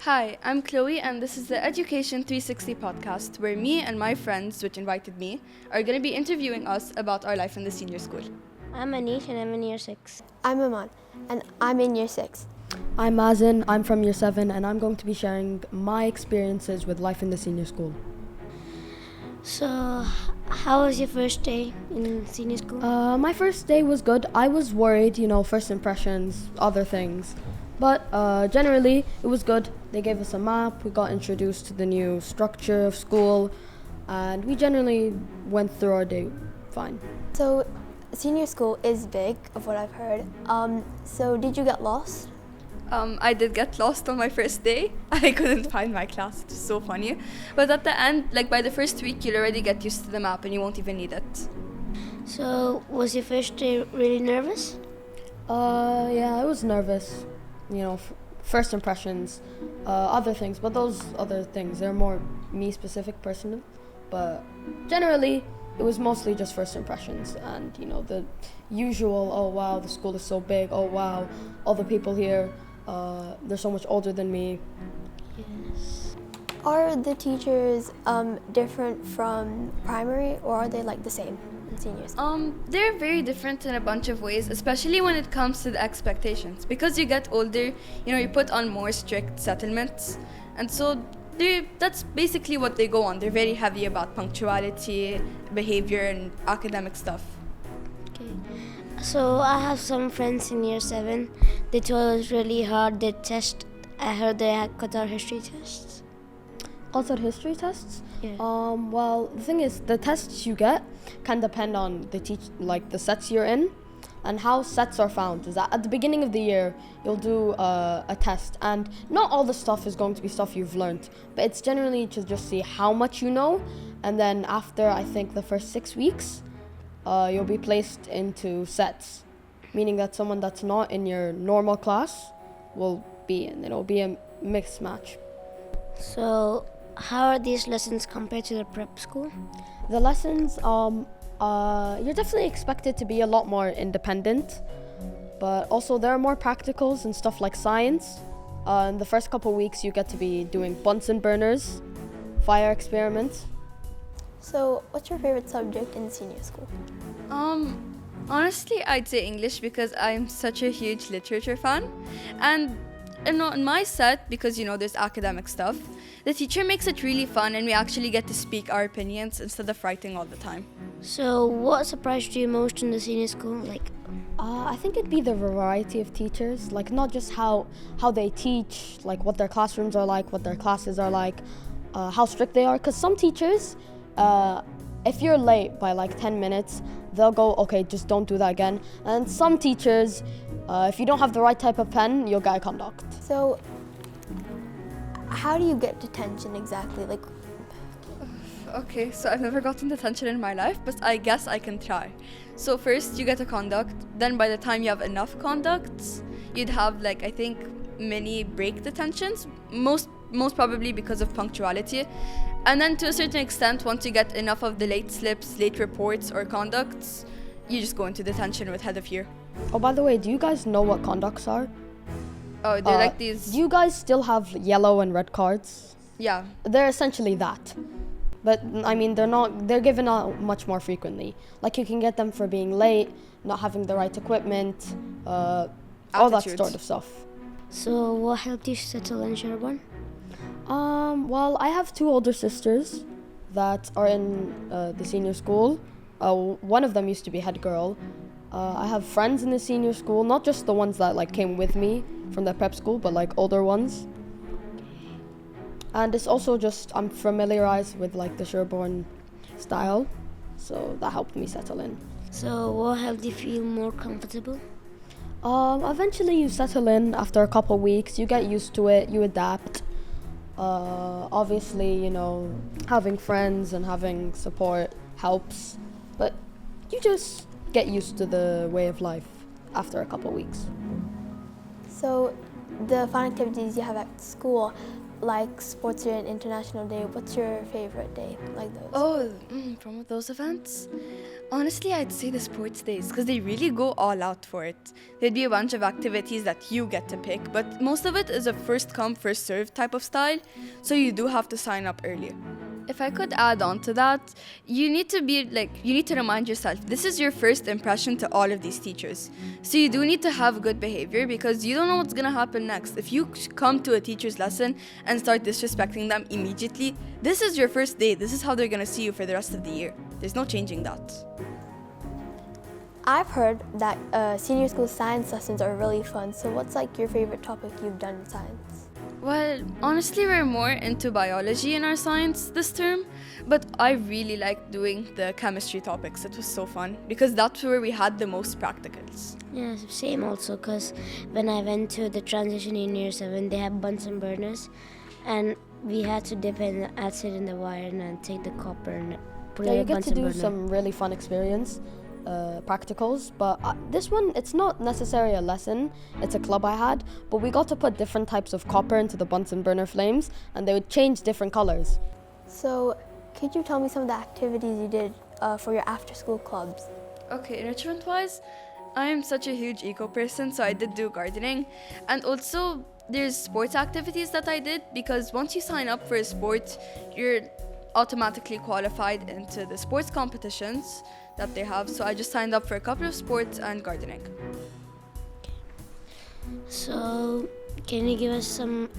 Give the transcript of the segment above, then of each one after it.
Hi, I'm Chloe, and this is the Education 360 podcast, where me and my friends, which invited me, are going to be interviewing us about our life in the senior school. I'm Anish and I'm in year 6. I'm Aman, and I'm in year 6. I'm Mazen, I'm from year 7, and I'm going to be sharing my experiences with life in the senior school. So, how was your first day in senior school? My first day was good. I was worried, first impressions, other things. But generally, it was good. They gave us a map, we got introduced to the new structure of school, and we generally went through our day fine. So, senior school is big, of what I've heard. So did you get lost? I did get lost on my first day. I couldn't find my class. It's so funny. But at the end, by the first week, you'll already get used to the map and you won't even need it. So, was your first day really nervous? Yeah, I was nervous. First impressions, other things. But those other things, they're more me-specific, personal. But generally, it was mostly just first impressions and, the usual, oh wow, the school is so big, oh wow, all the people here, they're so much older than me. Yes. Are the teachers different from primary, or are they the same in senior school? They're very different in a bunch of ways, especially when it comes to the expectations. Because you get older, you put on more strict settlements, and so that's basically what they go on. They're very heavy about punctuality, behavior, and academic stuff. Okay. So, I have some friends in year 7. They told us really hard. The test, I heard they had Qatar history tests. Also history tests? Yeah. Well, the thing is, the tests you get can depend on the sets you're in. And how sets are found is that at the beginning of the year, you'll do a test. And not all the stuff is going to be stuff you've learned, but it's generally to just see how much you know. And then after, I think, the first 6 weeks, you'll be placed into sets, meaning that someone that's not in your normal class will be in. It'll be a mixed match. So, how are these lessons compared to the prep school? The lessons, you're definitely expected to be a lot more independent, but also there are more practicals and stuff like science. In the first couple weeks, you get to be doing Bunsen burners, fire experiments. So, what's your favorite subject in senior school? Honestly, I'd say English because I'm such a huge literature fan. And in my set, because there's academic stuff, the teacher makes it really fun and we actually get to speak our opinions instead of writing all the time. So, what surprised you most in the senior school? I think it'd be the variety of teachers, not just how they teach, what their classrooms are like, what their classes are like, how strict they are. Because some teachers, if you're late by 10 minutes, they'll go, okay, just don't do that again. And some teachers, if you don't have the right type of pen, you'll get a conduct. So, how do you get detention exactly? Okay, so I've never gotten detention in my life, but I guess I can try. So first you get a conduct, then by the time you have enough conducts, you'd have I think mini break detentions, most probably because of punctuality. And then to a certain extent, once you get enough of the late slips, late reports or conducts, you just go into detention with head of year. Oh, by the way, do you guys know what conducts are? Oh, they're these... Do you guys still have yellow and red cards? Yeah. They're essentially that. But, they're given out much more frequently. You can get them for being late, not having the right equipment, all that sort of stuff. So, what helped you settle in Sherborne? Well, I have 2 older sisters that are in the senior school. One of them used to be head girl. I have friends in the senior school, not just the ones that came with me from the prep school, but older ones. And it's also just I'm familiarized with the Sherborne style, so that helped me settle in. So what helped you feel more comfortable? Eventually you settle in after a couple weeks, you get used to it, you adapt. Obviously, having friends and having support helps, but you just get used to the way of life after a couple weeks. So, the fun activities you have at school, like Sports Day and International Day, what's your favorite day those? Oh, from those events? Honestly, I'd say the sports days because they really go all out for it. There'd be a bunch of activities that you get to pick, but most of it is a first come, first served type of style, so you do have to sign up earlier. If I could add on to that, you need to remind yourself this is your first impression to all of these teachers. So you do need to have good behavior because you don't know what's gonna happen next. If you come to a teacher's lesson and start disrespecting them immediately, this is your first day. This is how they're gonna see you for the rest of the year. There's no changing that. I've heard that senior school science lessons are really fun. So what's like your favorite topic you've done in science? Well, honestly, we're more into biology in our science this term, but I really liked doing the chemistry topics. It was so fun because that's where we had the most practicals. Yeah, same also, because when I went to the transition in year 7, they have Bunsen burners, and we had to dip in acid in the wire and then take the copper and put it in Yeah, a you get to Bunsen do burner. some really fun experience, practicals, but this one, it's not necessarily a lesson, it's a club I had, but we got to put different types of copper into the Bunsen burner flames, and they would change different colors. So could you tell me some of the activities you did for your after school clubs? Okay, enrichment wise, I am such a huge eco person, so I did do gardening. And also, there's sports activities that I did because once you sign up for a sport, you're automatically qualified into the sports competitions that they have. So I just signed up for a couple of sports and gardening. So, can you give us some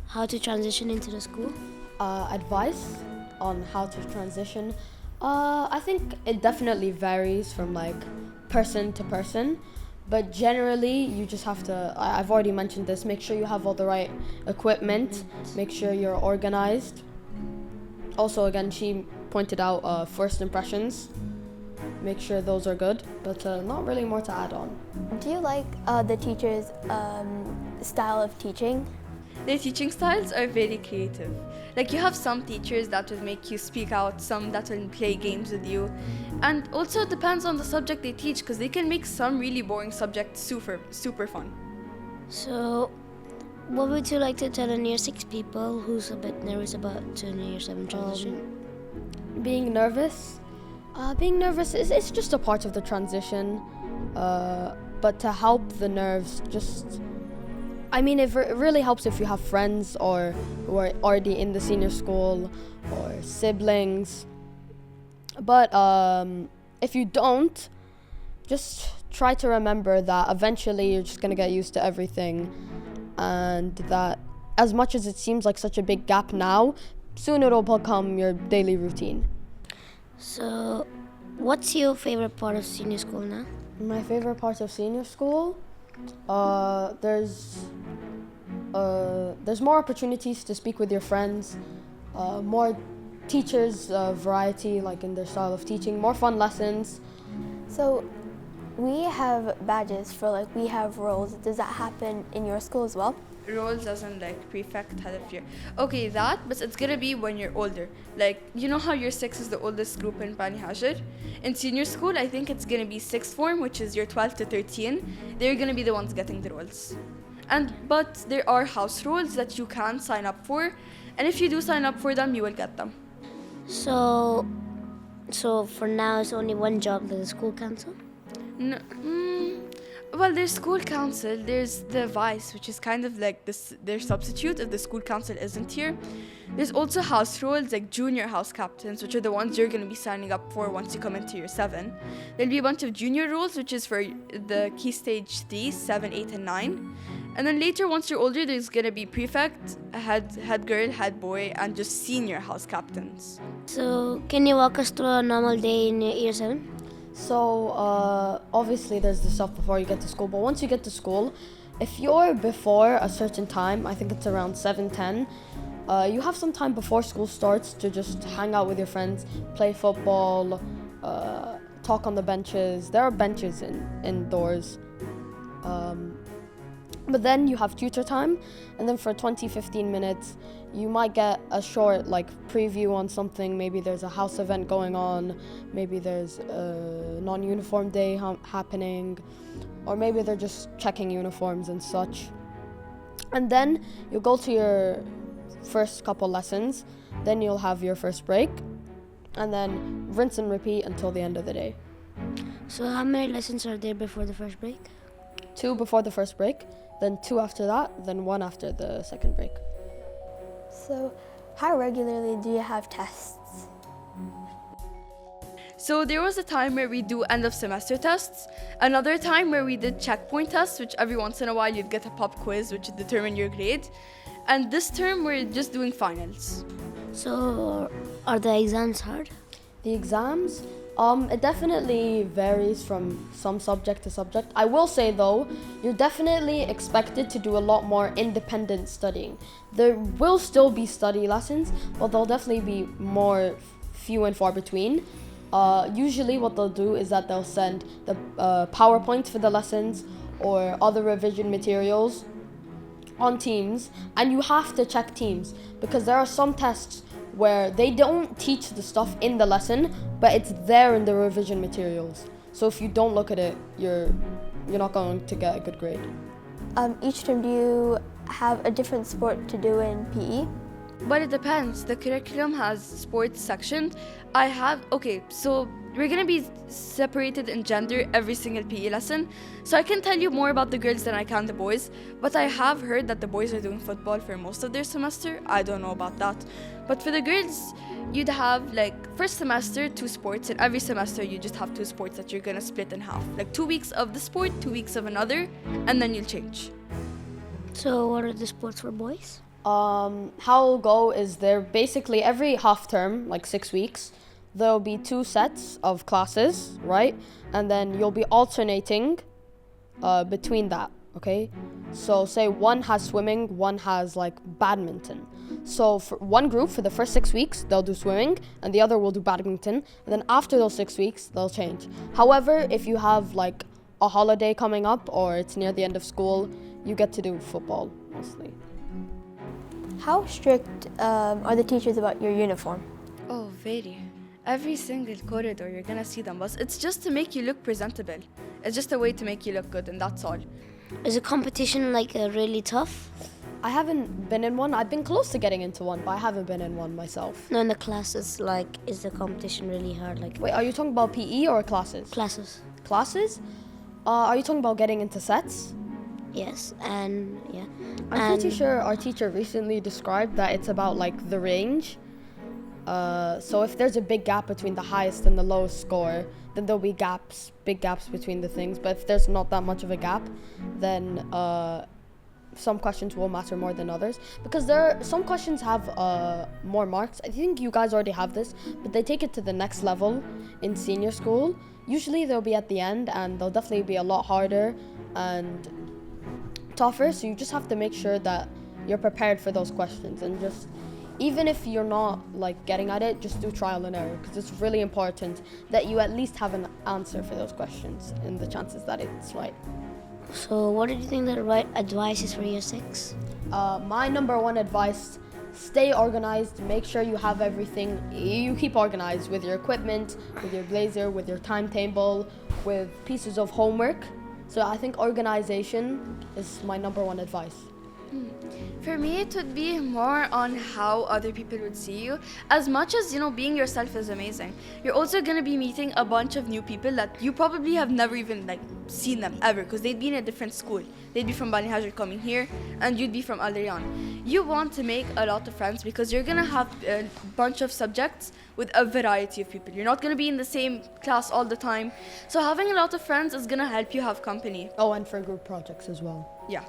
how to transition into the school? Advice on how to transition. I think it definitely varies from like person to person, but generally you just have to, I've already mentioned this, make sure you have all the right equipment, make sure you're organized. Also, again, she pointed out first impressions, make sure those are good, but not really more to add on. Do you like the teacher's style of teaching? Their teaching styles are very creative. Like you have some teachers that will make you speak out, some that will play games with you. And also it depends on the subject they teach because they can make some really boring subjects super fun. So, what would you like to tell a year 6 people who's a bit nervous about doing a year 7 transition? Being nervous it's just a part of the transition, but to help the nerves, it really helps if you have friends or who are already in the senior school or siblings. But if you don't, just try to remember that eventually you're just going to get used to everything, and that as much as it seems like such a big gap now, soon it'll become your daily routine. So, what's your favorite part of senior school now? My favorite part of senior school, there's more opportunities to speak with your friends, more teachers, variety like in their style of teaching, more fun lessons. So we have badges for like we have roles. Does that happen in your school as well? Roles as in like prefect, head of year. Okay, that, but it's gonna be when you're older. Like, you know how year 6 is the oldest group in Bani Hajar? In senior school, I think it's gonna be 6th form, which is year 12 to 13. They're gonna be the ones getting the roles. But there are house roles that you can sign up for, and if you do sign up for them, you will get them. So for now, it's only one job, the school council? No, well, there's school council, there's the vice, which is kind of like their substitute if the school council isn't here. There's also house roles like junior house captains, which are the ones you're going to be signing up for once you come into year 7. There'll be a bunch of junior roles, which is for the key stage 3, 7, 8, and 9. And then later, once you're older, there's going to be prefect, head girl, head boy, and just senior house captains. So, can you walk us through a normal day in year 7? So obviously there's the stuff before you get to school, but once you get to school, if you're before a certain time, I think it's around 7:10, you have some time before school starts to just hang out with your friends, play football, talk on the benches. There are benches indoors. But then you have tutor time, and then for 20-15 minutes, you might get a short preview on something. Maybe there's a house event going on, maybe there's a non-uniform day happening, or maybe they're just checking uniforms and such. And then you'll go to your first couple lessons, then you'll have your first break, and then rinse and repeat until the end of the day. So how many lessons are there before the first break? 2 before the first break, then 2 after that, then 1 after the second break. So, how regularly do you have tests? So there was a time where we do end of semester tests, another time where we did checkpoint tests, which every once in a while you'd get a pop quiz which would determine your grade. And this term we're just doing finals. So are the exams hard? The exams, it definitely varies from some subject to subject. I will say though, you're definitely expected to do a lot more independent studying. There will still be study lessons, but they'll definitely be more few and far between. Usually what they'll do is that they'll send the PowerPoint for the lessons or other revision materials on Teams, and you have to check Teams because there are some tests where they don't teach the stuff in the lesson, but it's there in the revision materials. So if you don't look at it, you're not going to get a good grade. Each term, do you have a different sport to do in PE? But it depends. The curriculum has sports section. So we're gonna be separated in gender every single PE lesson. So I can tell you more about the girls than I can the boys. But I have heard that the boys are doing football for most of their semester. I don't know about that. But for the girls, you'd have first semester 2 sports, and every semester you just have 2 sports that you're gonna split in half. 2 weeks of the sport, 2 weeks of another, and then you'll change. So what are the sports for boys? How it'll go is there basically every half term, 6 weeks, there'll be 2 sets of classes, right? And then you'll be alternating between that, okay? So say one has swimming, one has badminton. So for one group, for the first 6 weeks, they'll do swimming, and the other will do badminton. And then after those 6 weeks, they'll change. However, if you have a holiday coming up or it's near the end of school, you get to do football mostly. How strict are the teachers about your uniform? Oh, very. Every single corridor you're gonna see them, but it's just to make you look presentable. It's just a way to make you look good, and that's all. Is the competition really tough? I haven't been in one. I've been close to getting into one, but I haven't been in one myself. No, in the classes, is the competition really hard? Wait, are you talking about PE or classes? Classes. Classes? Are you talking about getting into sets? Yes, and yeah. I'm pretty sure our teacher recently described that it's about the range. So if there's a big gap between the highest and the lowest score, then there'll be big gaps between the things. But if there's not that much of a gap, then some questions will matter more than others. Because some questions have more marks. I think you guys already have this, but they take it to the next level in senior school. Usually they'll be at the end, and they'll definitely be a lot harder and tougher. So you just have to make sure that you're prepared for those questions, and just even if you're not getting at it, just do trial and error, because it's really important that you at least have an answer for those questions and the chances that it's right. So what do you think the right advice is for year 6? My number 1 advice: stay organized. Make sure you have everything. You keep organized with your equipment, with your blazer, with your timetable, with pieces of homework. So I think organization is my number 1 advice. For me, it would be more on how other people would see you. As much as, being yourself is amazing, you're also going to be meeting a bunch of new people that you probably have never even seen them ever, because they'd be in a different school. They'd be from Bani Hajar coming here, and you'd be from Al Rayyan. You want to make a lot of friends because you're going to have a bunch of subjects with a variety of people. You're not going to be in the same class all the time. So having a lot of friends is going to help you have company. Oh, and for group projects as well. Yeah.